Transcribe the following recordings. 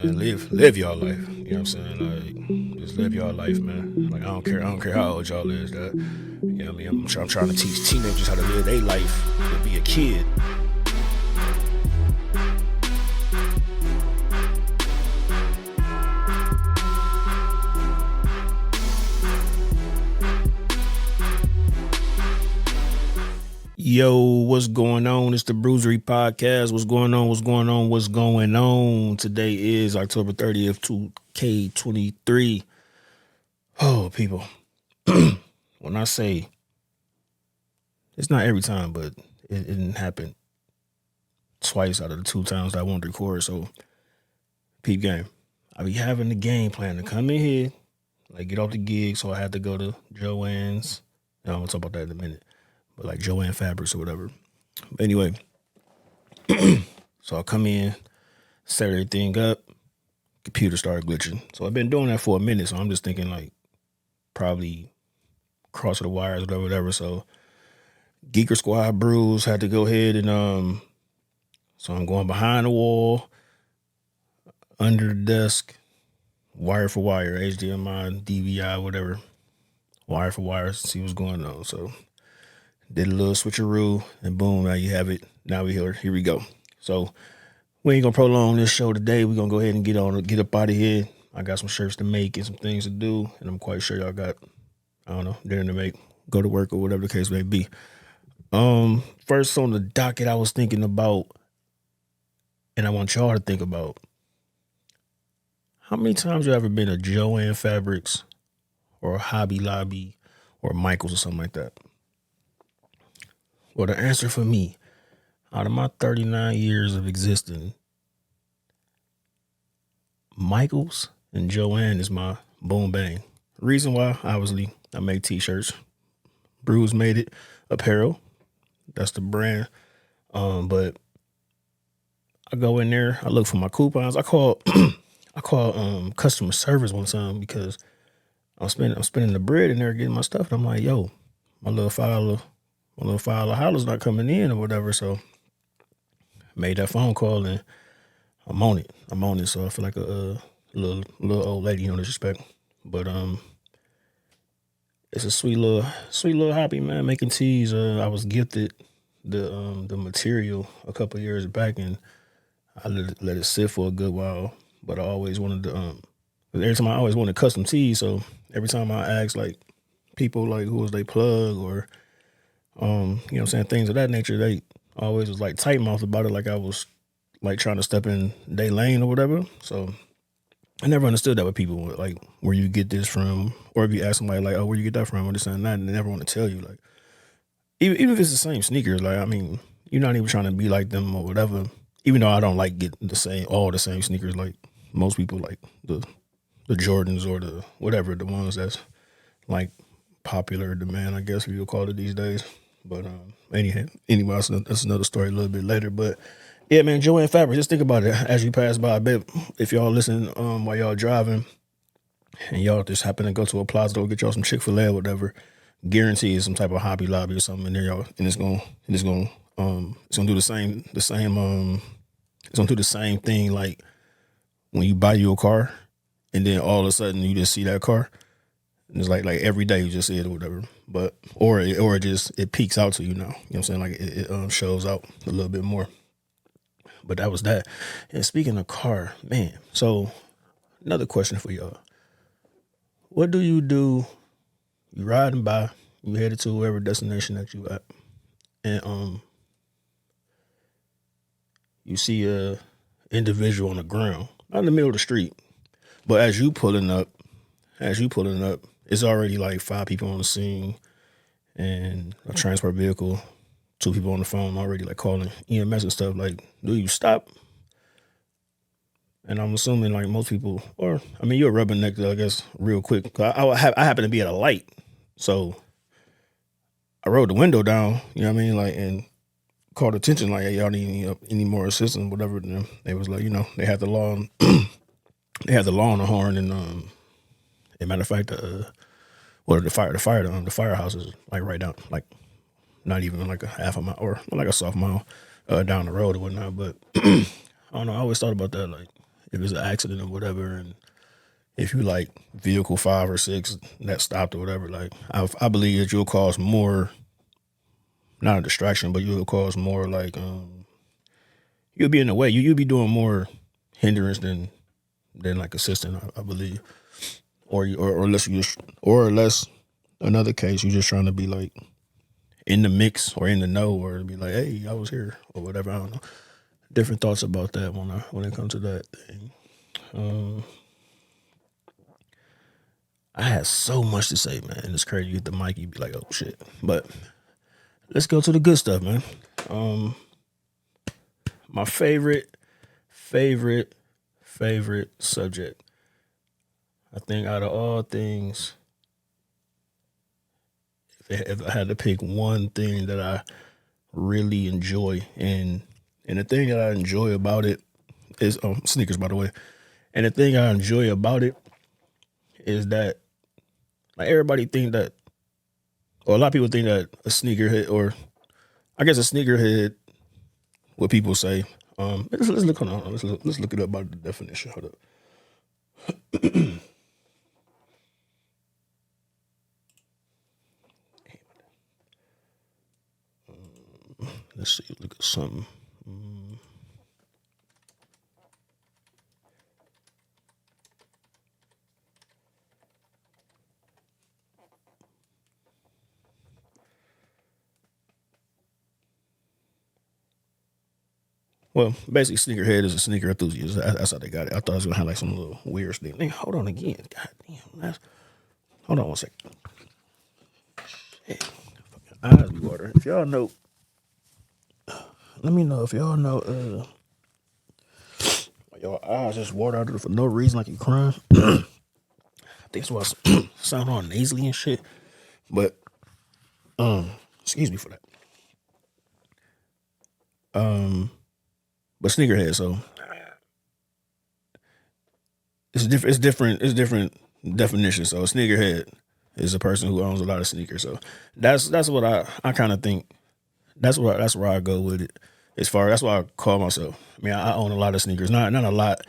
And live y'all life. You know what I'm saying? Like, just live y'all life, man. Like, I don't care how old y'all is. That, you know what I mean? I'm trying to teach teenagers how to live their life, to be a kid. Yo, what's going on? It's the Bruisery Podcast. What's going on? What's going on? What's going on? Today is October 30th, 2K23. Oh, people. When I say it's not every time, but it didn't happen twice out of the two times that I wanted to record. So, peep game. I be having the game plan to come in here, like get off the gig. So I had to go to Joann's. I'm gonna talk about that in a minute. But like Joanne Fabrics or whatever. But anyway, so I come in, set everything up, computer started glitching. So I've been doing that for a minute. So I'm just thinking like probably cross the wires, whatever. So Geeker Squad Brews had to go ahead and so I'm going behind the wall, under the desk, wire for wire, HDMI, DVI, whatever. Wire for wire, see what's going on. So did a little switcheroo, and boom, now you have it. Now we here. Here we go. So we ain't gonna prolong this show today. We're gonna go ahead and get up out of here. I got some shirts to make and some things to do, and I'm quite sure y'all got, I don't know, dinner to make, go to work or whatever the case may be. First on the docket I was thinking about, and I want y'all to think about, how many times you ever been to Joanne Fabrics or Hobby Lobby or Michael's or something like that? Well, the answer for me, out of my 39 years of existing, Michael's and Joanne is my boom bang. Reason why, obviously, I make t-shirts. Brews made it apparel. That's the brand. But I go in there, I look for my coupons. I call customer service one time because I'm spending the bread in there getting my stuff. And I'm like, yo, my little file of hollers not coming in or whatever. So made that phone call and I'm on it. So I feel like a little old lady, no disrespect. But it's a sweet little hobby, man. Making teas. I was gifted the material a couple of years back, and I let it sit for a good while. But I always wanted to every time I always wanted custom teas. So every time I asked like people like who was they plug or you know what I'm saying, things of that nature, they always was like tight mouth about it, like I was like trying to step in their lane or whatever. So I never understood that with people, like where you get this from, or if you ask somebody like, oh, where you get that from, or this and that, and they never want to tell you. Like even if it's the same sneakers, like I mean, you're not even trying to be like them or whatever. Even though I don't like get all the same sneakers like most people, like the Jordans or the whatever, the ones that's like popular demand, I guess we would call it these days. But anyway, that's another story a little bit later. But yeah, man, Joanne Fabrics, just think about it as you pass by. I bet if y'all listen while y'all driving and y'all just happen to go to a plaza or get y'all some Chick-fil-A or whatever, guarantee it's some type of Hobby Lobby or something in there, y'all, and it's gonna do it's gonna do the same thing like when you buy you a car and then all of a sudden you just see that car. And it's like every day you just see it or whatever. But or it peeks out to you now. You know what I'm saying? Like it shows out a little bit more. But that was that. And speaking of car, man, so another question for y'all. What do? You riding by, you headed to wherever destination that you at, and you see a individual on the ground, not in the middle of the street, but as you pulling up, it's already like 5 people on the scene and a transport vehicle, 2 people on the phone already like calling EMS and stuff. Like, do you stop? And I'm assuming like most people, or I mean, you're a rubberneck, I guess, real quick. I happen to be at a light, so I rolled the window down. You know what I mean, like, and called attention like, hey, y'all need any more assistance, whatever. And they was like, they had the law, they had the law on the horn, and as a matter of fact, the firehouse is like right down, like not even like a half a mile or like a soft mile down the road or whatnot. But I don't know. I always thought about that. Like, if it's an accident or whatever, and if you like vehicle 5 or 6 that stopped or whatever, like I believe that you'll cause more, not a distraction, but you'll cause more like you'll be in the way. You'll be doing more hindrance than like assisting, I believe. Or unless another case, you're just trying to be like in the mix or in the know, or be like, hey, I was here or whatever. I don't know. Different thoughts about that when it comes to that thing. I had so much to say, man. It's crazy. You get the mic, you be like, oh shit. But let's go to the good stuff, man. My favorite subject. I think out of all things, if I had to pick one thing that I really enjoy, and the thing that I enjoy about it is sneakers, by the way. And the thing I enjoy about it is that, like, everybody think that, or a lot of people think that a sneakerhead, or I guess a sneakerhead, what people say. Let's look. Hold on. Let's look it up by the definition. Hold up. Let's see. Look at something. Well, basically, sneakerhead is a sneaker enthusiast. That's how they got it. I thought I was gonna have like some little weird thing. Hold on again. God damn. Hold on one second. Shit. Fucking eyes be watering. If y'all know, let me know if y'all know. Your eyes just water out for no reason, like you crying. I think that's why I sound all nasally and shit. But excuse me for that. But sneakerhead, so it's different. It's different definitions. So a sneakerhead is a person who owns a lot of sneakers. So that's what I kind of think. That's where I go with it. That's why I call myself. I mean, I own a lot of sneakers. Not a lot,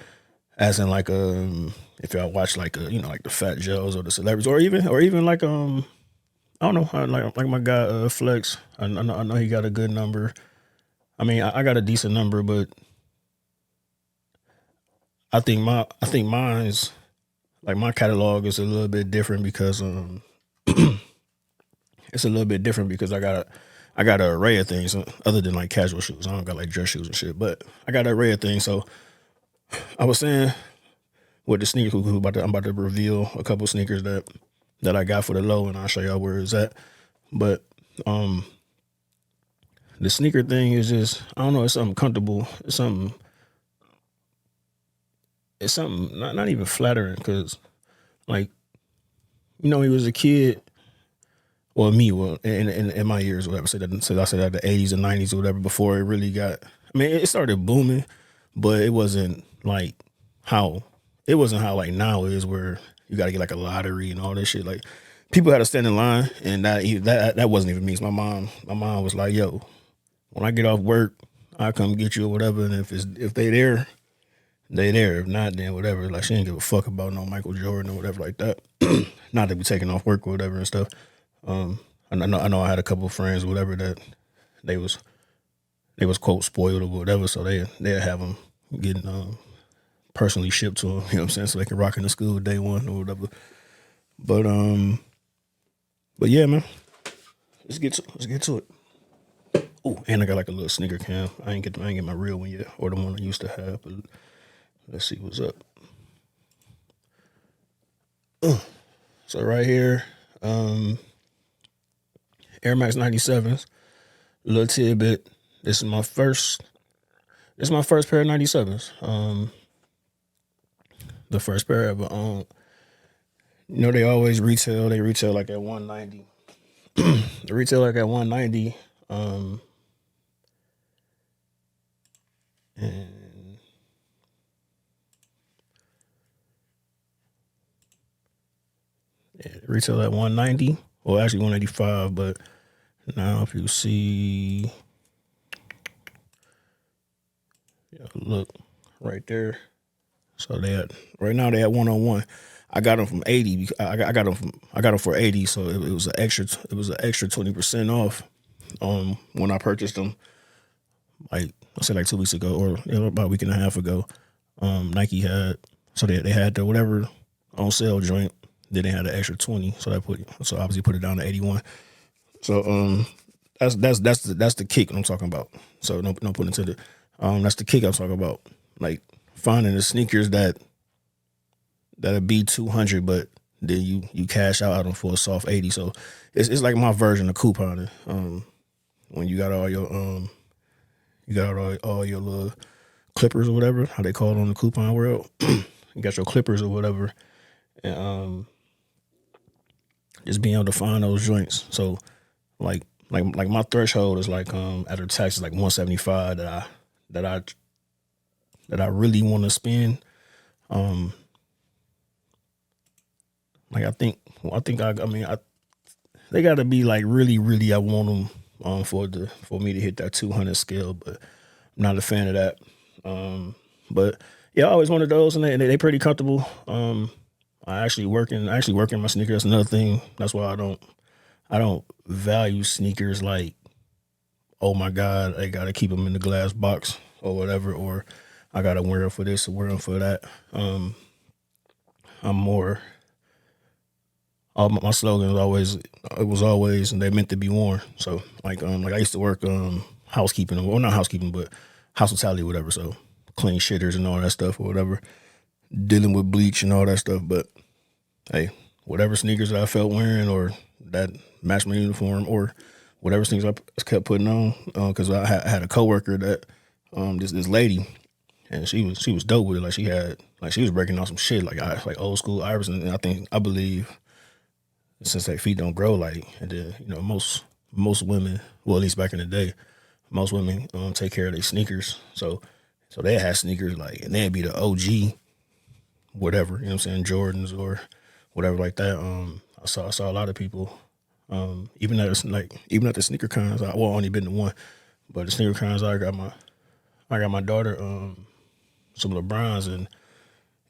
as in like if y'all watch like like the Fat Joes or the celebrities, or even like I don't know, like my guy Flex. I know he got a good number. I mean, I got a decent number, but I think mine's, like, my catalog is a little bit different because it's a little bit different because I got an array of things other than like casual shoes. I don't got like dress shoes and shit, but I got an array of things. So I was saying with the sneaker, I'm about to reveal a couple sneakers that I got for the low, and I'll show y'all where it's at. But the sneaker thing is just, I don't know, it's something comfortable. It's something not even flattering, because, like, when he was a kid, well, in my years, whatever. I said that the 80s and 90s or whatever, before it really got. I mean, it started booming, but it wasn't how like now is, where you got to get like a lottery and all this shit. Like, people had to stand in line, and that wasn't even me. So my mom was like, "Yo, when I get off work, I come get you or whatever, and if they there, they there. If not, then whatever." Like, she didn't give a fuck about no Michael Jordan or whatever like that. Not to be taking off work or whatever and stuff. I know I had a couple of friends or whatever that they was quote spoiled or whatever, so they'd have them getting personally shipped to them. You know what I'm saying? So they can rock into school day one or whatever. But yeah, man, let's get to it. Oh, and I got like a little sneaker cam. I ain't get my real one yet, or the one I used to have. But let's see what's up. So right here, Air Max 97s, little tidbit. This is my first pair of 97s. The first pair I ever owned. They always retail. They retail like at 190. They retail like at 190. And yeah, retail at 190. Well, actually 185. But now if you see, look right there, So right now they at 101. I got them from 80. I got them for 80. So it was an extra. It was an extra 20% off. When I purchased them, like I said, like 2 weeks ago, or about a week and a half ago. Nike had, so they had the whatever on sale joint. Then they had an extra 20. So obviously put it down to 81. So that's the kick I'm talking about. So no pun intended. That's the kick I'm talking about. Like finding the sneakers that'll be 200, but then you cash out on them for a soft 80. So it's like my version of couponing. When you got all your little clippers or whatever, how they call it on the coupon world. You got your clippers or whatever, and just being able to find those joints. So like my threshold is like after tax is like 175 that I really want to spend. Like I think they got to be like really I want them for me to hit that 200 scale, but I'm not a fan of that. But yeah, I always wanted those, and they pretty comfortable. I actually work in my sneakers. That's another thing. That's why I don't value sneakers like, oh my God, I gotta keep them in the glass box or whatever, or I gotta wear them for this or wear them for that. I'm more. All my slogan was always, and they're meant to be worn. So like I used to work housekeeping, well not housekeeping, but hospitality, whatever. So clean shitters and all that stuff or whatever, dealing with bleach and all that stuff. But hey, whatever sneakers that I felt wearing or that matched my uniform or whatever sneakers I kept putting on, because I had a coworker that this lady, and she was dope with it. Like she was breaking on some shit like old school Iverson. And I believe since their feet don't grow, like, and then most women, well at least back in the day, most women take care of their sneakers. So they had sneakers like, and they'd be the OG, whatever, you know what I'm saying, Jordans or whatever like that. I saw a lot of people, even at the sneaker cons. I only been to one, but the sneaker cons I got my daughter some LeBrons, and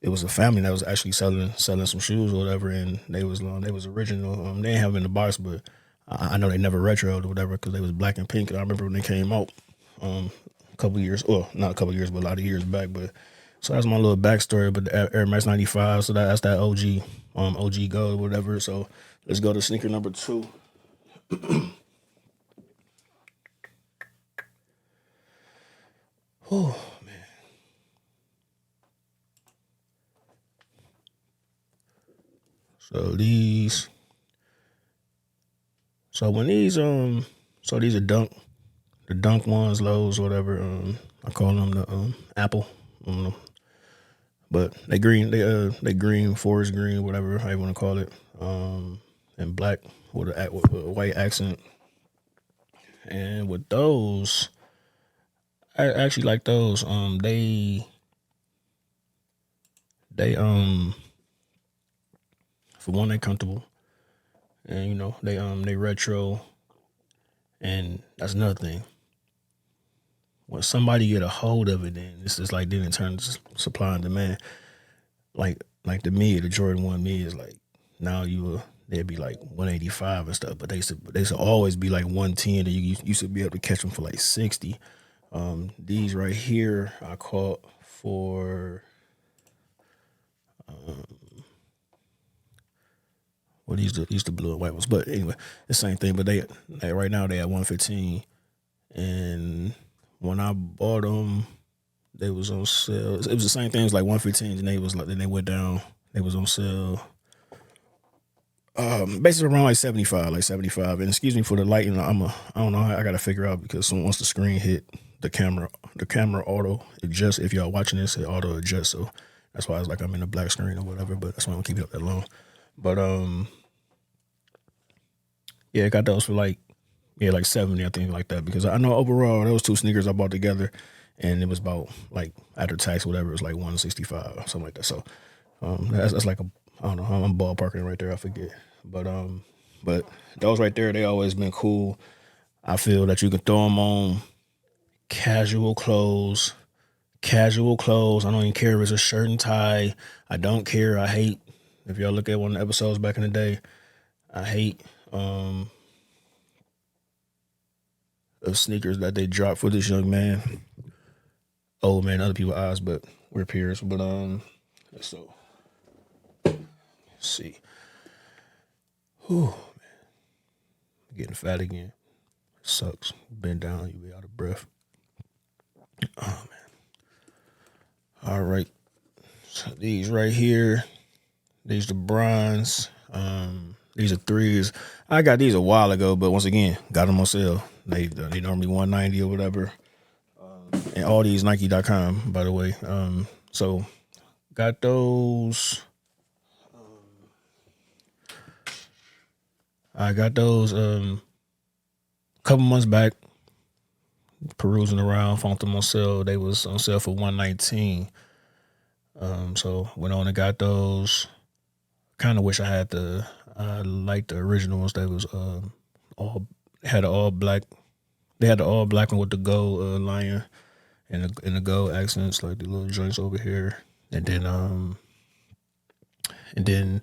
it was a family that was actually selling some shoes or whatever, and they was original. They didn't have them in the box, but I know they never retroed or whatever because they was black and pink. And I remember when they came out a couple years, well, not a couple years, but a lot of years back. But so that's my little backstory. But the Air Max 95, so that's that OG gold or whatever. So let's go to sneaker number 2. Oh man. So these are the dunk ones, lows, whatever. I call them the Apple. But they green, forest green, whatever how you want to call it. And black with a white accent. And with those, I actually like those. They for one, they comfortable, and they retro, and that's another thing. When somebody get a hold of it, then it's just like then it turns supply and demand. Like the Jordan 1 mid is like now they'd be like 185 and stuff, but they should always be like 110, and you used to be able to catch them for like 60. These right here I caught for well, these the blue and white ones, but anyway, the same thing. But they right now they at 115, and when I bought them, they was on sale. It was the same thing. It was like 115, and then they went down. They was on sale. Basically around like 75. And excuse me for the lighting. I don't know. I gotta figure out because once the screen hit the camera auto adjust. If y'all watching this, it auto adjust. So that's why it's like I'm in a black screen or whatever. But that's why I don't keep it up that long. But yeah, I got those for like 70, I think, like that. Because I know overall those two sneakers I bought together, and it was about like after tax, whatever, it was like 165 or something like that. So that's like I don't know, I'm ballparking right there. I forget, but those right there, they always been cool. I feel that you can throw them on casual clothes, casual clothes. I don't even care if it's a shirt and tie. I don't care. I hate, if y'all look at one of the episodes back in the day, I hate the sneakers that they dropped for this young man. Old man, other people's eyes, but we're peers. But so let's see. Whew, man. Getting fat again. Sucks. Bend down, you be out of breath. Oh man. All right. So these right here, these the bronze. These are threes. I got these a while ago, but once again, got them on sale. They normally $190 or whatever. And all these Nike.com, by the way. So got those. I got those a couple months back. Perusing around, found them on sale. They was on sale for $119. So went on and got those. Kind of wish I liked the original ones that was had an all black. They had the all black one with the gold lion and the gold accents, like the little joints over here. And then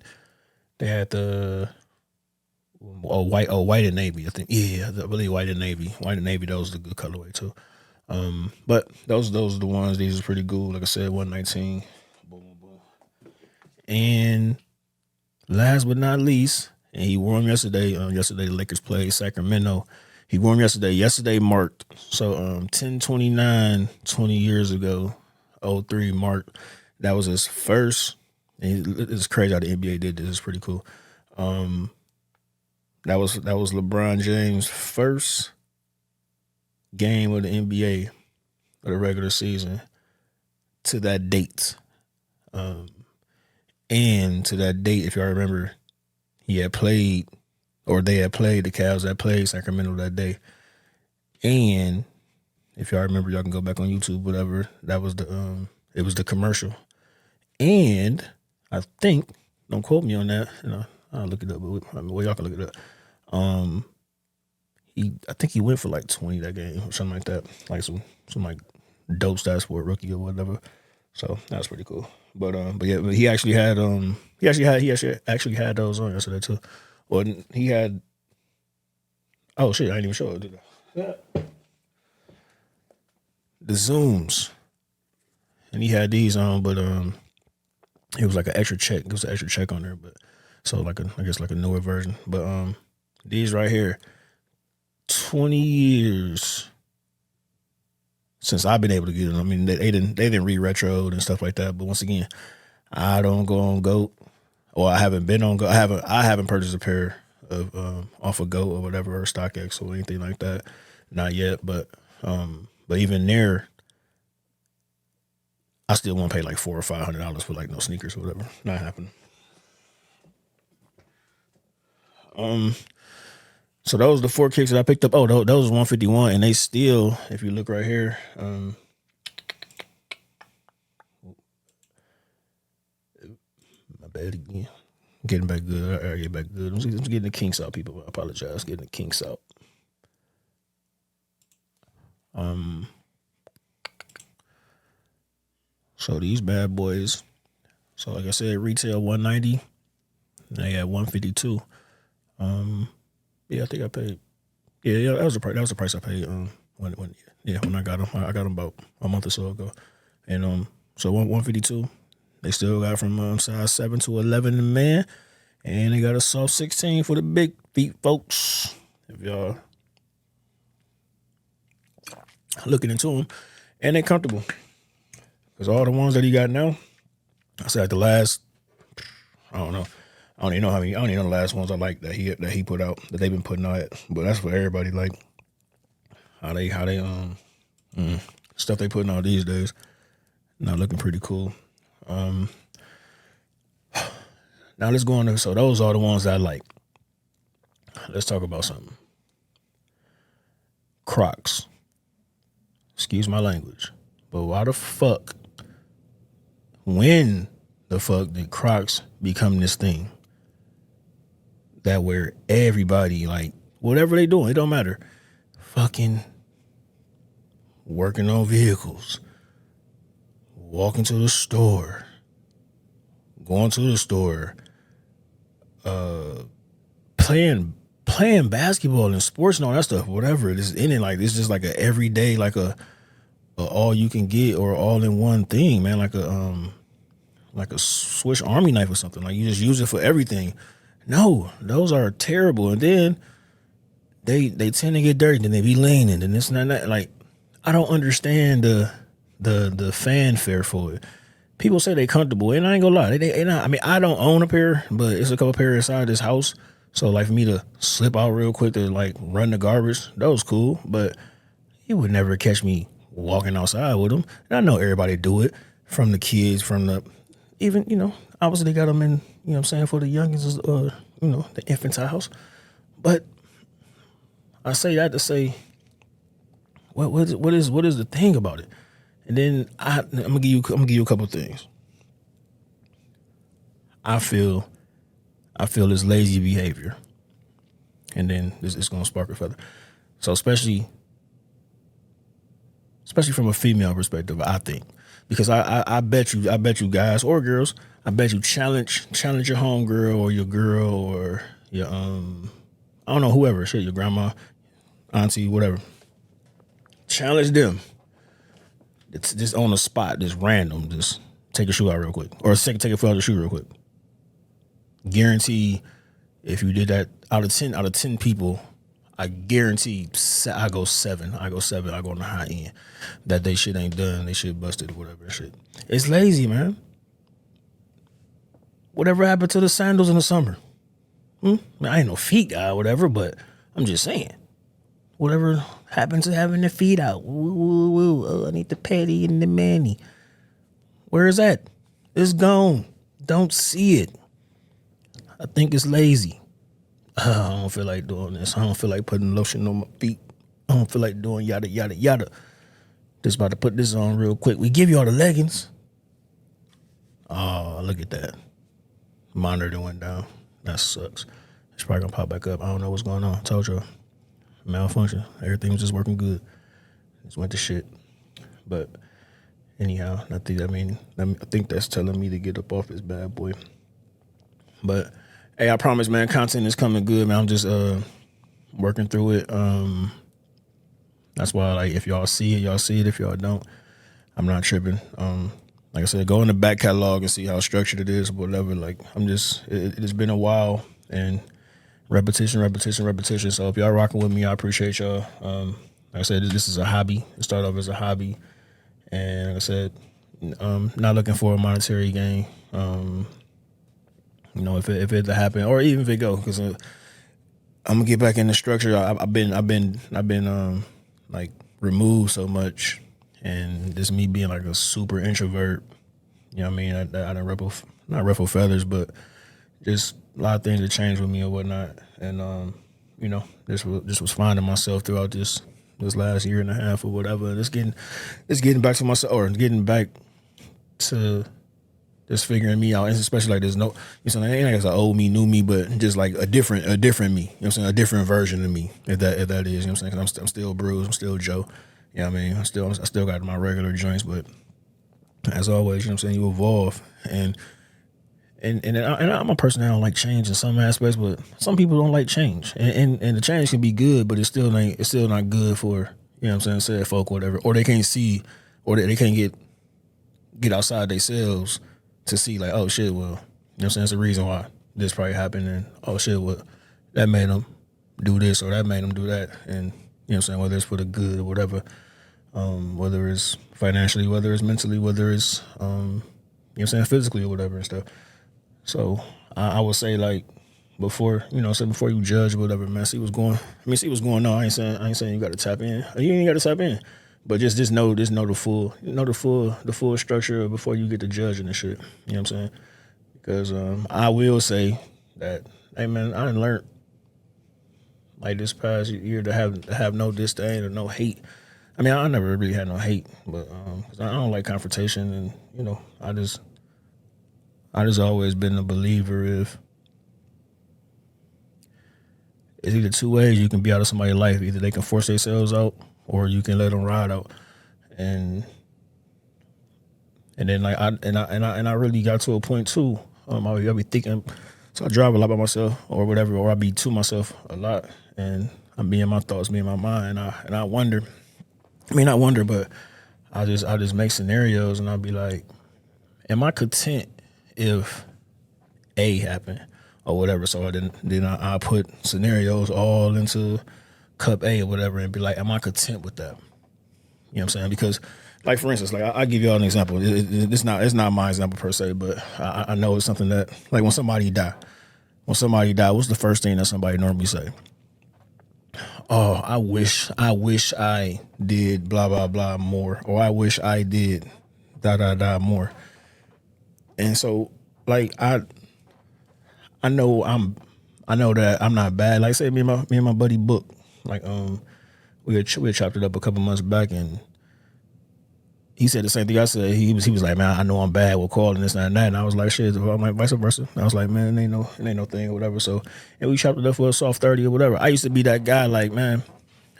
they had the white and navy, I think. Yeah, I believe white and navy. White and navy, that was the good colorway too. But those are the ones. These are pretty cool. Like I said, 119. Boom, boom, boom. And last but not least, and he wore them yesterday. Yesterday the Lakers played Sacramento. He wore them yesterday. Yesterday marked. So 10/29, 20 years ago, 03 marked. That was his first. And it's crazy how the NBA did this. It's pretty cool. That was LeBron James' first game of the NBA of the regular season to that date. And to that date, if y'all remember, they had played, the Cavs that played Sacramento that day. And if y'all remember, y'all can go back on YouTube, whatever. That was it was the commercial. And I think, don't quote me on that, I'll look it up, but y'all can look it up. I think he went for like 20 that game or something like that, like some like dope stats for a rookie or whatever. So that's pretty cool. But yeah, but he actually had those on yesterday too. Well, he had. Oh shit! I didn't even show it. Did I? The Zooms, and he had these on, but it was like an extra check. There was an extra check on there, but so I guess a newer version. But these right here, 20 years since I've been able to get them. I mean, they didn't re-retroed and stuff like that. But once again, I don't go on GOAT, or I haven't been on GOAT. I haven't purchased a pair of off of GOAT or whatever, or StockX or anything like that. Not yet, but even there, I still won't pay like $400 or $500 for like no sneakers or whatever. Not happening. So those are the 4 kicks that I picked up. Oh, those was 151, and they still, if you look right here, my bad again. Getting back good. I get back good. I'm getting the kinks out, people. I apologize. Getting the kinks out. So these bad boys. So like I said, retail 190. They had 152. Yeah, I think I paid. Yeah, that was the price. That was the price I paid. When I got them, I got them about a month or so ago, and so 152. They still got from size 7 to 11 in man, and they got a soft 16 for the big feet folks. If y'all looking into them, and they're comfortable, because all the ones that he got now, I said the last, I don't know. I don't even know the last ones I like that he put out, that they've been putting out. But that's for everybody, like how they stuff they putting out these days. Not looking pretty cool. Now let's go on to, so those are the ones that I like. Let's talk about something. Crocs. Excuse my language. But why the fuck, when the fuck did Crocs become this thing? That where everybody, like, whatever they doing, it don't matter. Fucking working on vehicles, walking to the store, going to the store, playing basketball and sports and all that stuff, whatever it is in it. Like, it's just like a everyday, like a all you can get or all in one thing, man. Like a Swiss Army knife or something. Like, you just use it for everything. No, those are terrible. And then they tend to get dirty. Then they be leaning and this and that. Like, I don't understand the fanfare for it. People say they comfortable, and I ain't gonna lie, they not. I mean, I don't own a pair, but it's a couple pairs inside this house. So, like, for me to slip out real quick to like run the garbage, that was cool. But you would never catch me walking outside with them. And I know everybody do it, from the kids, from the even obviously they got them in what I'm saying, for the youngins, the infantile house. But I say that to say, what is the thing about it? And then I'm gonna give you a couple of things. I feel this lazy behavior, and then it's gonna spark a feather. So especially from a female perspective, I think, because I bet you guys or girls, I bet you challenge your homegirl or your girl or your I don't know, whoever, shit, your grandma, auntie, whatever. Challenge them. It's just on the spot, just random. Just take your shoe out real quick, or take a foot out of the shoe real quick. Guarantee, if you did that, out of 10 people, I guarantee I go 7. I go on the high end that they shit ain't done. They shit busted or whatever shit. It's lazy, man. Whatever happened to the sandals in the summer? I ain't no feet guy or whatever, but I'm just saying. Whatever happened to having the feet out? Woo. Oh, I need the patty and the manny. Where is that? It's gone. Don't see it. I think it's lazy. I don't feel like doing this. I don't feel like putting lotion on my feet. I don't feel like doing yada, yada, yada. Just about to put this on real quick. We give you all the leggings. Oh, look at that. Monitor went down. That sucks. It's probably going to pop back up. I don't know what's going on. I told y'all. Malfunction. Everything was just working good. Just went to shit. But anyhow, I think that's telling me to get up off this bad boy. But hey, I promise, man, content is coming good, man. I'm just working through it. That's why, like, if y'all see it, y'all see it. If y'all don't, I'm not tripping. Like I said, go in the back catalog and see how structured it is, whatever. Like, it has been a while, and repetition. So if y'all rocking with me, I appreciate y'all. Like I said, this is a hobby. It started off as a hobby, and like I said, not looking for a monetary gain. If it to happen, or even if it go, because I'm gonna get back in the structure. I've been like removed so much, and this me being like a super introvert. You know what I mean? I done not ruffle feathers, but just a lot of things that changed with me or whatnot. And just was finding myself throughout this last year and a half or whatever. It's getting back to myself, or getting back to just figuring me out. And especially like there's no, it ain't like it's an old me, new me, but just like a different me. You know what I'm saying? A different version of me, if that is. You know what I'm saying? 'Cause I'm still bruised. I'm still Joe. You know what I mean? I still got my regular joints, but as always, you know what I'm saying, you evolve. And I'm a person that don't like change in some aspects, but some people don't like change. And the change can be good, but it's still not good for, you know what I'm saying, said folk or whatever. Or they can't see, or they can't get outside themselves to see, like, oh shit, well, you know what I'm saying, it's a reason why this probably happened, and oh shit, well, that made them do this or that made them do that. And you know what I'm saying, whether it's for the good or whatever, whether it's financially, whether it's mentally, whether it's you know what I'm saying, physically or whatever and stuff. So I would say, like, before you judge or whatever, man, see what's going on. I ain't saying you got to tap in. You ain't got to tap in, but just know the full structure before you get to judging and shit. You know what I'm saying? Because I will say that, hey man, I done learned, like, this past year to have no disdain or no hate. I mean, I never really had no hate, but 'cause I don't like confrontation, and I just always been a believer if it's either two ways you can be out of somebody's life. Either they can force themselves out, or you can let them ride out. And And then like I really got to a point too. I'll be thinking, so I drive a lot by myself or whatever, or I be to myself a lot, and I'm be in my thoughts, be in my mind, and I wonder. I mean, not wonder, but I just make scenarios, and I'll be like, am I content if A happened or whatever? So then I put scenarios all into cup A or whatever, and be like, am I content with that? You know what I'm saying? Because, like, for instance, like I give y'all an example. It's not my example per se, but I know it's something that, like, when somebody die, what's the first thing that somebody normally say? Oh, I wish I did blah blah blah more, or I wish I did da da da more. And so, like, I know that I'm not bad. Like, say me and my buddy Book, like, we had chopped it up a couple months back, and he said the same thing I said. He was like, man, I know I'm bad with calling this and that. And I was like, shit. I'm like, vice versa. I was like, man, it ain't no thing or whatever. So, and we chopped it up for a soft 30 or whatever. I used to be that guy, like, man,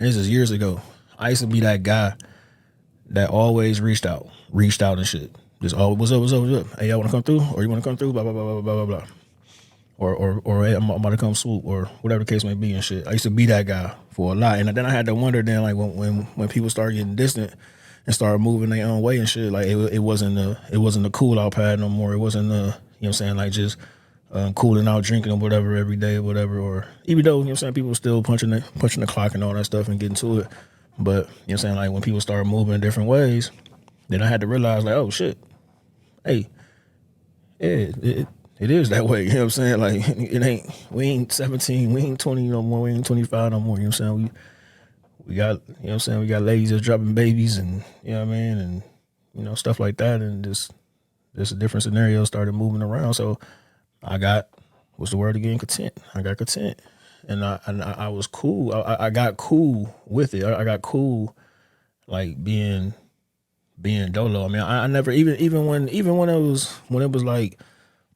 this is years ago. I used to be that guy that always reached out and shit. Just always, what's up? Hey, y'all want to come through? Or you want to come through? Blah, blah, blah, blah, blah, blah, blah. Or hey, I'm about to come swoop, or whatever the case may be and shit. I used to be that guy for a lot. And then I had to wonder then, like, when people started getting distant and started moving their own way and shit, like, it wasn't the cool out pad no more. It wasn't you know what I'm saying, like, just cooling out, drinking or whatever every day or whatever. Or even though, you know what I'm saying, people were still punching the clock and all that stuff and getting to it. But, you know what I'm saying, like, when people started moving in different ways, then I had to realize, like, oh shit, hey, yeah, it is that way. You know what I'm saying? Like, we ain't 17, we ain't 20 no more, we ain't 25 no more. You know what I'm saying? We got, you know what I'm saying, we got ladies that's dropping babies, and, you know what I mean, and, you know, stuff like that, and just different scenarios started moving around. So I got, what's the word again? Content. I got content. And I was cool. I got cool with it. I got cool, like, being dolo. I mean, I never, even when it was like,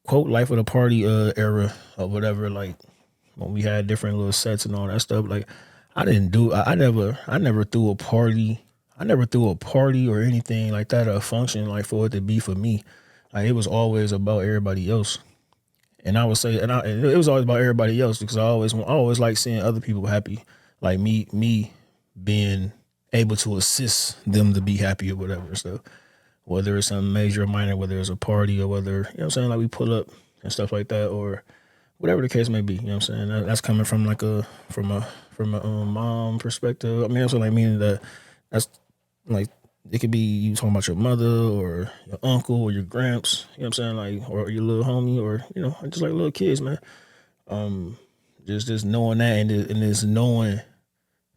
quote, life of the party era or whatever, like, when we had different little sets and all that stuff, like, I never threw a party. I never threw a party or anything like that, or a function, like, for it to be for me. Like, it was always about everybody else. And I would say, and it was always about everybody else, because I always like seeing other people happy, like me being able to assist them to be happy or whatever. So whether it's something major or minor, whether it's a party or whether, you know what I'm saying, like, we pull up and stuff like that, or whatever the case may be, you know what I'm saying? That's coming from like from a mom perspective. I mean, that's what I mean, that's like, it could be you talking about your mother or your uncle or your gramps, you know what I'm saying, like, or your little homie, or, you know, just like little kids, man. Just knowing that, and just knowing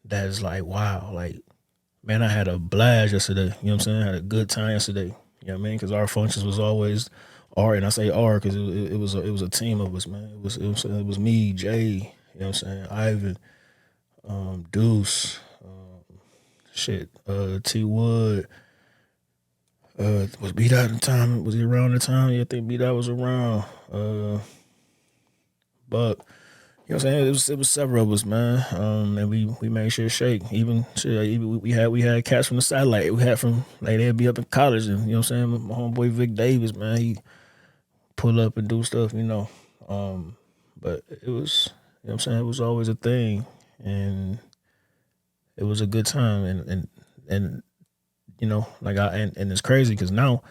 that it's like, wow, like, man, I had a blast yesterday. You know what I'm saying? I had a good time yesterday. You know what I mean? Because our functions was always and I say because it was a team of us, man. It was me, Jay. You know what I'm saying? Ivan, Deuce, T Wood. Was B Dot at the time? Was he around the time? Yeah, I think B Dot was around. Buck. You know what I'm saying? It was several of us, man. And we made shit shake. Even we had cats from the satellite. We had from, like, they'd be up in college, and, you know what I'm saying, my homeboy Vic Davis, man, he pull up and do stuff, you know. But it was, you know what I'm saying, it was always a thing, and it was a good time, and you know, like, and it's crazy because now,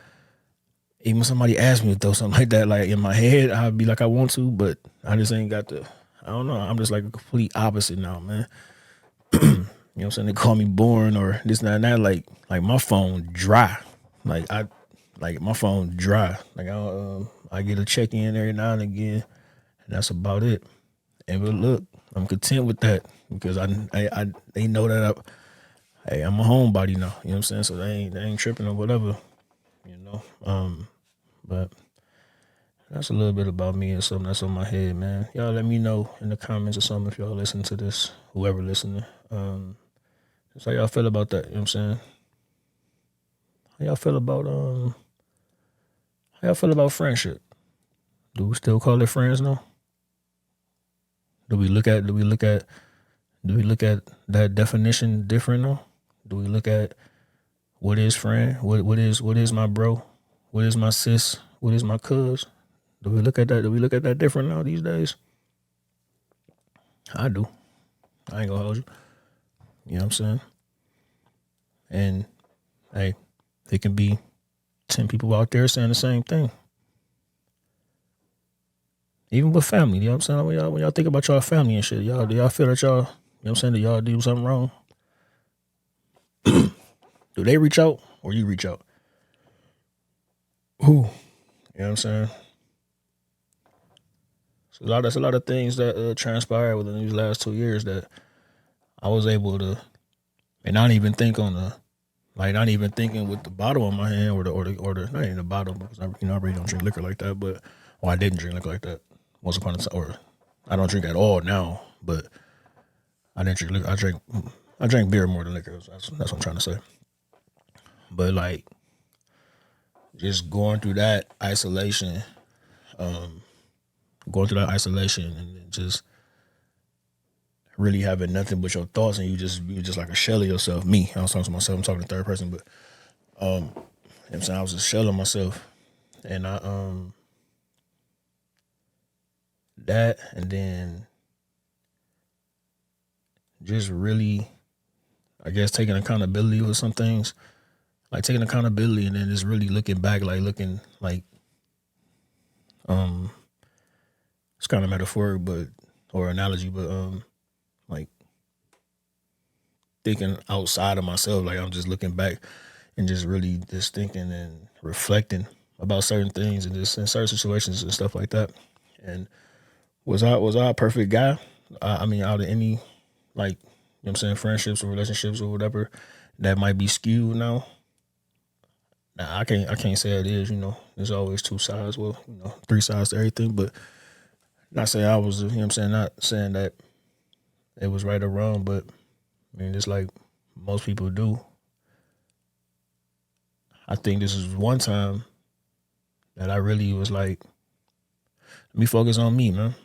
even when somebody asks me to throw something like that, like, in my head, I'd be like, I want to, but I just ain't got the, I don't know. I'm just like a complete opposite now, man. You know what I'm saying? They call me boring or this and that. Like my phone dry. Like my phone dry. Like, I get a check in every now and again, and that's about it. And but look, I'm content with that, because they know that I'm a homebody now. You know what I'm saying? So they ain't tripping or whatever. You know. But that's a little bit about me and something that's on my head, man. Y'all let me know in the comments or something if y'all listen to this, whoever listening. Just how y'all feel about that, you know what I'm saying? How y'all feel about friendship? Do we still call it friends now? Do we look at that definition different now? Do we look at what is friend? What is my bro? What is my sis? What is my cuz? Do we look at that? Do we look at that different now these days? I do. I ain't gonna hold you. You know what I'm saying? And hey, there can be 10 people out there saying the same thing. Even with family, you know what I'm saying? When y'all think about y'all family and shit, do y'all feel that y'all, you know what I'm saying, do y'all do something wrong? Do they reach out or you reach out? Who? You know what I'm saying? So that's a lot of things that transpired within these last 2 years that I was able to, and not even think on the, like not even thinking with the bottle in my hand or the not even the bottle because I really don't drink liquor like that, but I didn't drink liquor like that once upon a time, or I don't drink at all now, but I didn't drink liquor. I drank beer more than liquor. That's what I'm trying to say. But like just going through that isolation, and just really having nothing but your thoughts, and you just like a shell of yourself. Me, I was talking to myself. I'm talking in third person, but you know what I'm saying, I was a shell of myself, and I that, and then just really, I guess, taking accountability with some things, like taking accountability, and then just really looking back, it's kind of metaphoric, or analogy, but like thinking outside of myself, like I'm just looking back and just really just thinking and reflecting about certain things and just in certain situations and stuff like that. And was I a perfect guy? I mean, out of any, like, you know what I'm saying, friendships or relationships or whatever that might be skewed now. Now I can't say it is, there's always two sides, well, three sides to everything, but not saying I was, what I'm saying, not saying that it was right or wrong, but I mean, it's like most people do. I think this is one time that I really was like, let me focus on me, man.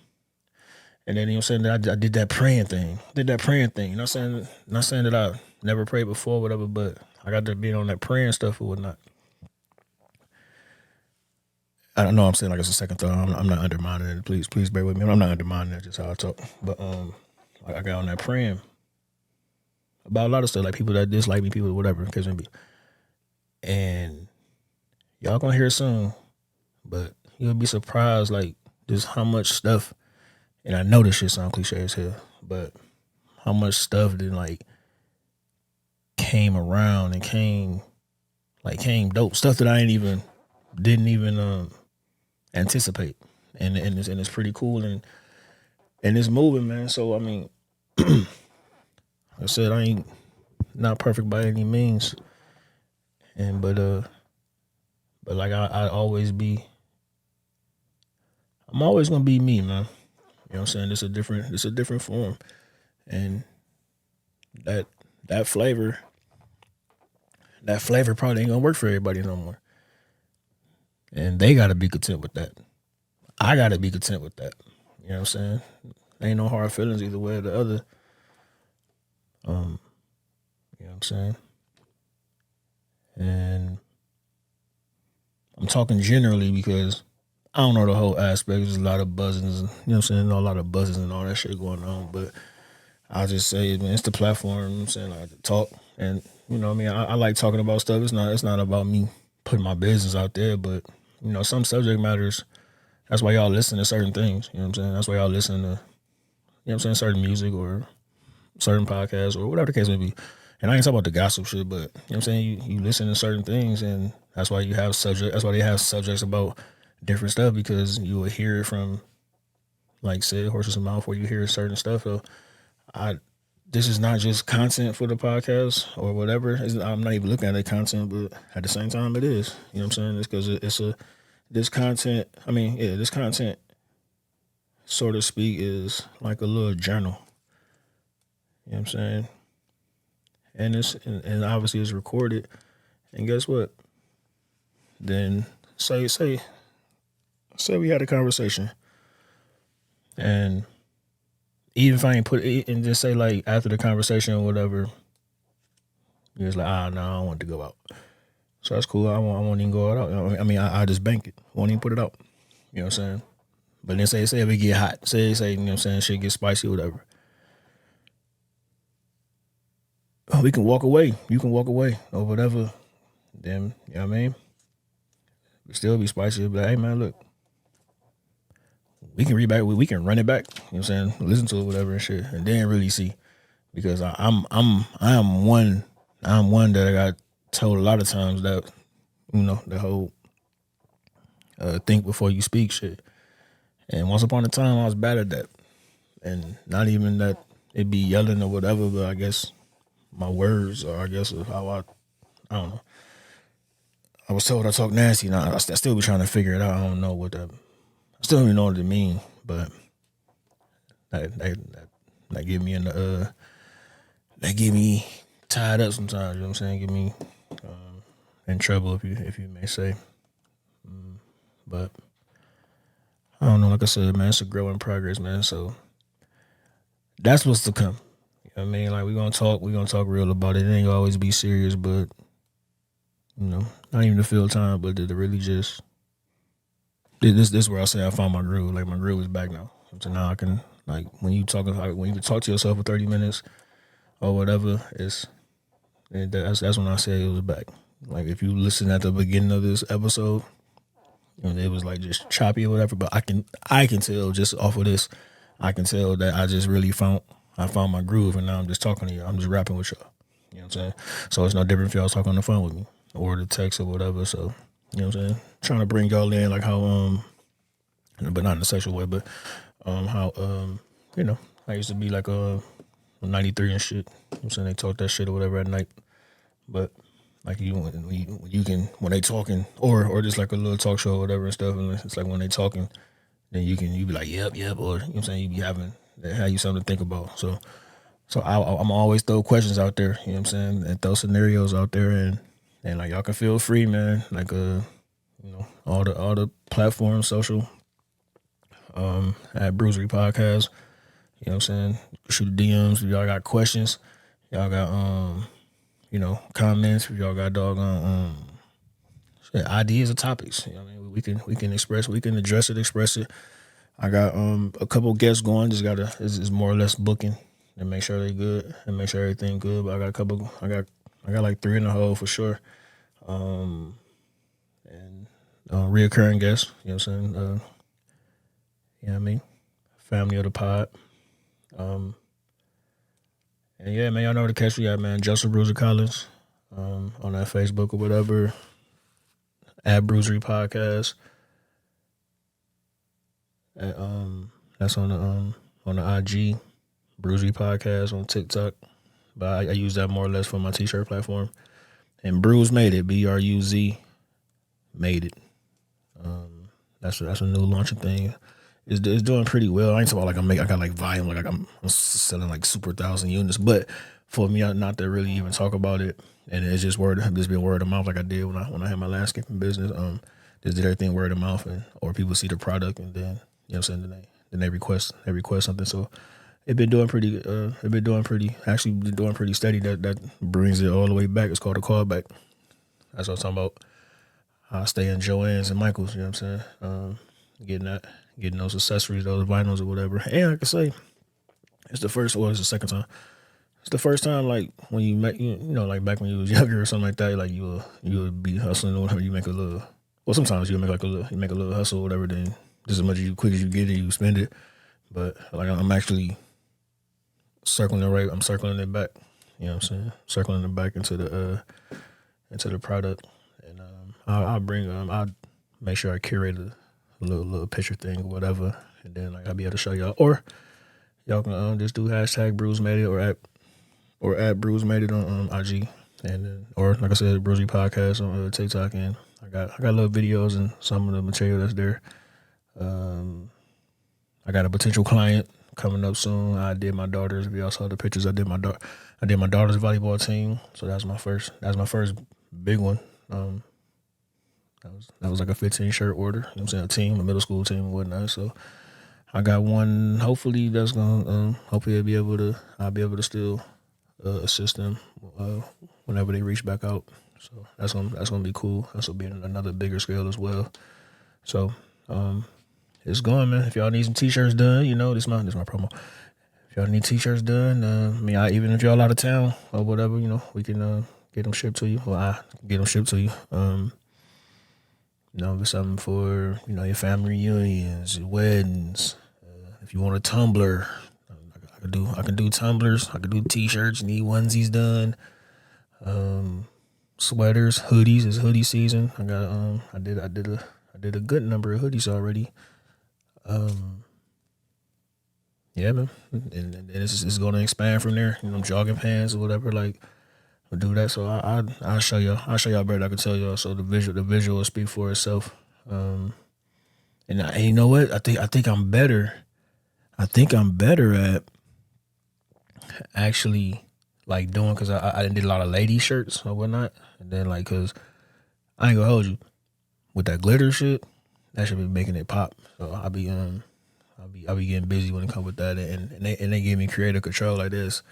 And then, that I did that praying thing. Not saying that I never prayed before, whatever, but I got to be on that praying stuff or whatnot. I don't know. I'm saying like it's a second thought. I'm not undermining it. Please bear with me. I'm not undermining it. Just how I talk. But I got on that praying about a lot of stuff, like people that dislike me, people whatever, case may be. And y'all gonna hear it soon, but you'll be surprised, like just how much stuff. And I know this shit sound cliche as hell, but how much stuff then like came around and came dope stuff that I didn't even anticipate, and it's pretty cool and it's moving, man. So I mean, like I said, I ain't not perfect by any means, and but like I always be, I'm always gonna be me, man. You know what I'm saying? It's a different form, and that flavor probably ain't gonna work for everybody no more, and they gotta be content with that. I gotta be content with that. You know what I'm saying? Ain't no hard feelings either way or the other. You know what I'm saying? And I'm talking generally because I don't know the whole aspect. There's a lot of buzzing, you know what I'm saying? A lot of buzzing and all that shit going on. But I'll just say, man, it's the platform, you know what I'm saying? I like to talk. And, you know what I mean? I like talking about stuff. It's not about me putting my business out there, but, some subject matters. That's why y'all listen to certain things, you know what I'm saying? That's why y'all listen to, you know what I'm saying, certain music or certain podcasts or whatever the case may be. And I ain't talking about the gossip shit, but, you know what I'm saying, you listen to certain things, and that's why that's why they have subjects about different stuff, because you will hear it from, like, said horse's mouth, where you hear certain stuff. So this is not just content for the podcast or whatever. I'm not even looking at the content, but at the same time it is. You know what I'm saying? It's because this content, this content, so to speak, is like a little journal. You know what I'm saying? And obviously it's recorded. And guess what? Then say we had a conversation, and even if I ain't put it, and just say like after the conversation or whatever, you're just like, no, I don't want to go out. So that's cool. I won't even go out. I mean, I just bank it. Won't even put it out. You know what I'm saying? But then say if it get hot. Say, you know what I'm saying, shit get spicy or whatever. We can walk away. You can walk away or whatever. Then, you know what I mean? It still be spicy. But hey man, look. We can read back, we can run it back, you know what I'm saying? Listen to it, whatever and shit. And then really see. Because I am one that I got told a lot of times that, you know, the whole think before you speak shit. And once upon a time I was bad at that. And not even that it be yelling or whatever, but I guess my words, or I guess how I don't know. I was told I talk nasty. Now I still be trying to figure it out. I don't know what that. I still don't even know what it mean, but that get me in the that get me tied up sometimes. You know what I'm saying? Get me in trouble, if you may say. But I don't know. Like I said, man, it's a growing progress, man. So that's what's to come. You know what I mean? Like we gonna talk real about it. It ain't gonna always be serious, but you know, not even to fill time, but to really just this is where I say I found my groove. Like my groove is back now. So now I can, like, when you talk to yourself for 30 minutes or whatever, that's when I say it was back. Like if you listen at the beginning of this episode, and it was like just choppy or whatever, but I can tell just off of this, I can tell that I just really found my groove, and now I'm just talking to you. I'm just rapping with y'all. You know what I'm saying? So it's no different if y'all talk on the phone with me or the text or whatever. So you know what I'm saying? Trying to bring y'all in like how but not in a sexual way, but how you know, I used to be like 93 and shit. You know what I'm saying? They talk that shit or whatever at night. But like you can when they talking or just like a little talk show or whatever and stuff, and it's like when they talking, then you be like yep, or you know what I'm saying, you be having that have you something to think about. So I'm always throw questions out there, you know what I'm saying, and throw scenarios out there, and like y'all can feel free, man. Like you know, all the platforms, social, at Bruisery Podcast. You know what I'm saying? Shoot DMs if y'all got questions. Y'all got you know, comments. If y'all got doggone ideas or topics. You know what I mean? We can address it, express it. I got a couple guests going. Just gotta is more or less booking and make sure they good and make sure everything good. But I got a couple. I got like 3 in the hole for sure. And reoccurring guests. You know what I'm saying? You know what I mean? Family of the pod. And yeah, man, y'all know where to catch me at, man. Joseph Bruiser Collins, on that Facebook or whatever. At Bruisery Podcast. At, that's on the IG. Bruisery Podcast on TikTok. But I use that more or less for my t-shirt platform. And Bruise made it. BRUZ made it. That's a new launching thing. It's doing pretty well. I ain't talking about like I got like volume, like I'm selling like super 1,000 units. But for me, not to really even talk about it, and it's just been word of mouth, like I did when I had my landscaping business. Just did everything word of mouth, or people see the product, and then you know what I'm saying, then they request something. So it's been doing pretty. Actually been doing pretty steady. That brings it all the way back. It's called a callback. That's what I'm talking about. I stay in Joann's and Michael's. You know what I'm saying? Getting those accessories, those vinyls or whatever. And like I say, it's the second time. It's the first time, like when you make, you know, like back when you was younger or something like that, like you would be hustling or whatever. You make a little, well, sometimes you make a little hustle or whatever. Then just as much as quick as you get it, you spend it. But like I'm actually circling it right. I'm circling it back. You know what I'm saying? Circling it back into the product, and I'll make sure I curate a little picture thing or whatever, and then like I'll be able to show y'all, or y'all can just do hashtag Bruise Made It or at Bruise Made It on IG, and then, or like I said, Bruisery Podcast on TikTok, and I got little videos and some of the material that's there. I got a potential client coming up soon. I did my daughter's. If y'all saw the pictures, I did my daughter's volleyball team. So that's my first big one. That was like a 15 shirt order. You know what I'm saying? A team, a middle school team and whatnot. So I got one. Hopefully that's gonna. Hopefully I'll be able to still assist them whenever they reach back out So that's gonna be cool. That's gonna be another bigger scale as well. So it's going, man. If y'all need some t-shirts done, this my promo. If y'all need t-shirts done, even if y'all out of town or whatever, we can get them shipped to you. Well, I can get them shipped to you. If it's something for your family reunions, your weddings. If you want a tumbler, I can do tumblers. I can do t-shirts. Need onesies done. Sweaters, hoodies. It's hoodie season. I got I did a good number of hoodies already. Yeah, man, and it's going to expand from there. Jogging pants or whatever. Like, I'll do that. So I'll show y'all. I'll show y'all better. I can tell y'all. So the visual will speak for itself. And you know what? I think I'm better. I think I'm better at actually like doing, because I did a lot of lady shirts or whatnot, and then like, cause I ain't gonna hold you with that glitter shit. That should be making it pop. So I'll be getting busy when it comes with that, and they give me creative control like this.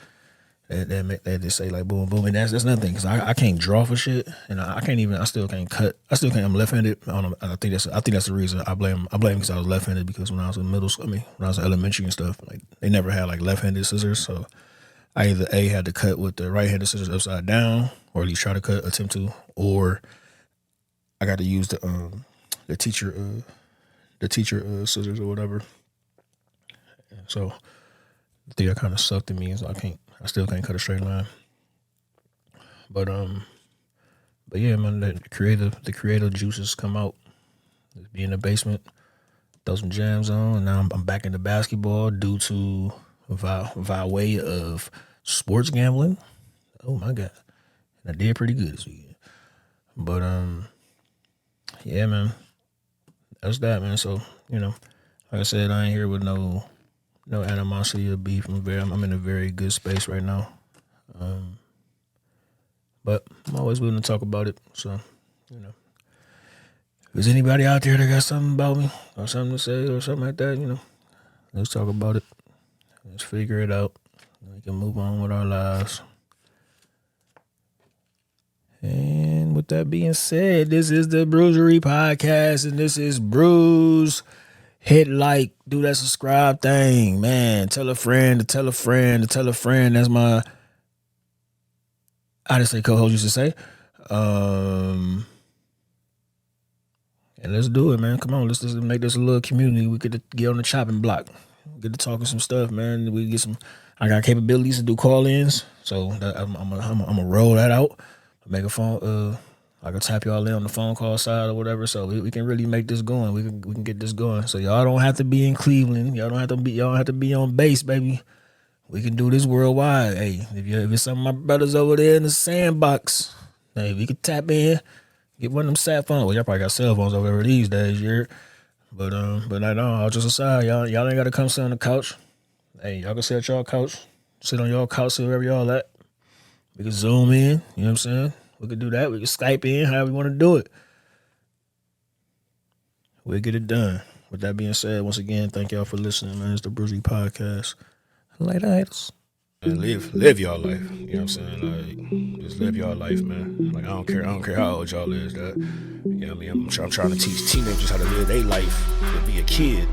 They just say like boom boom, and that's nothing, because I can't draw for shit, and I still can't cut. I'm left-handed. I don't know. I think that's the reason. I blame because I was left-handed, because when I was in middle school, when I was in elementary and stuff, like they never had like left-handed scissors, so I either had to cut with the right-handed scissors upside down, or at least try to attempt to, or I got to use the teacher scissors or whatever. So I think that kind of sucked at me, so I still can't cut a straight line. But yeah, man, the creative juices come out. Just be in the basement, throw some jams on, and now I'm back into basketball due to by way of sports gambling. Oh my God. And I did pretty good this weekend. But yeah, man. That's that, man. So, like I said, I ain't here with no animosity or beef. I'm in a very good space right now. But I'm always willing to talk about it. So, if there's anybody out there that got something about me or something to say or something like that, let's talk about it. Let's figure it out. We can move on with our lives. And with that being said, this is the Bruisery Podcast, and this is Bruise. Hit like, do that subscribe thing, man. Tell a friend to tell a friend to tell a friend. That's my, I just say co-host used to say. And let's do it, man. Come on, let's make this a little community. We get on the chopping block, get to talking some stuff, man. We get some. I got capabilities to do call-ins, so I'm gonna roll that out. Make a phone. I can tap y'all in on the phone call side or whatever, so we can really make this going. We can get this going. So y'all don't have to be in Cleveland. Y'all don't have to be on base, baby. We can do this worldwide. Hey, if it's some of my brothers over there in the sandbox, hey, we can tap in, get one of them sat phones. Well, y'all probably got cell phones over there these days, But I know, all just aside, y'all ain't gotta come sit on the couch. Hey, y'all can sit at y'all couch, sit on y'all couch, sit wherever y'all at. We can zoom in, you know what I'm saying? We could do that. We can Skype in, however we want to do it. We'll get it done. With that being said, once again, thank y'all for listening, man. It's the Bruisery Podcast. Laters. Live y'all life. You know what I'm saying? Like, just live y'all life, man. Like, I don't care how old y'all is. That, you know what I mean? I'm trying to teach teenagers how to live their life, to be a kid.